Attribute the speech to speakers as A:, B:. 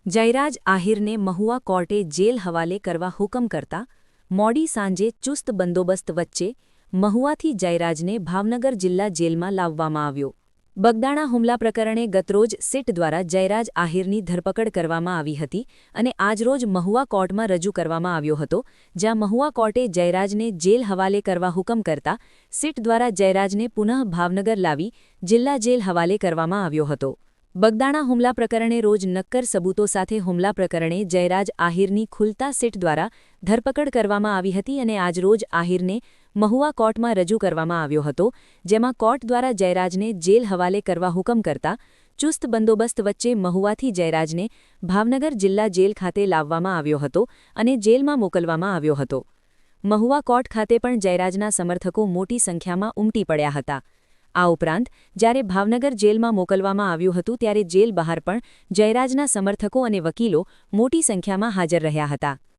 A: જયરાજ આહિરને મહુવા કોર્ટે જેલ હવાલે કરવા હુકમ કરતા મોડી સાંજે ચુસ્ત બંદોબસ્ત વચ્ચે મહુવાથી જયરાજને ભાવનગર જિલ્લા જેલમાં લાવવામાં આવ્યો. બગદાણા હુમલા પ્રકરણે ગતરોજ સિટ દ્વારા જયરાજ આહિરની ધરપકડ કરવામાં આવી હતી અને આજરોજ મહુવા કોર્ટમાં રજૂ કરવામાં આવ્યો હતો, જ્યાં મહુવા કોર્ટે જયરાજને જેલ હવાલે કરવા હુકમ કરતા સિટ દ્વારા જયરાજને પુનઃ ભાવનગર લાવી જિલ્લા જેલ હવાલે કરવામાં આવ્યો હતો. બગદાણા હુમલા પ્રકરણે રોજ નક્કર સબૂતો સાથે હુમલા પ્રકરણે જયરાજ આહિરની ખુલતા સિટ દ્વારા ધરપકડ કરવામાં આવી હતી અને આજરોજ આહિરને મહુવા કોર્ટમાં રજૂ કરવામાં આવ્યો હતો, જેમાં કોર્ટ દ્વારા જયરાજને જેલ હવાલે કરવા હુકમ કરતા ચુસ્ત બંદોબસ્ત વચ્ચે મહુવાથી જયરાજને ભાવનગર જિલ્લા જેલ ખાતે લાવવામાં આવ્યો હતો અને જેલમાં મોકલવામાં આવ્યો હતો. મહુવા કોર્ટ ખાતે પણ જયરાજના સમર્થકો મોટી સંખ્યામાં ઉમટી પડ્યા હતા. આ ઉપરાંત જ્યારે ભાવનગર જેલમાં મોકલવામાં આવ્યું હતું ત્યારે જેલ બહાર પણ જયરાજના સમર્થકો અને વકીલો મોટી સંખ્યામાં હાજર રહ્યા હતા.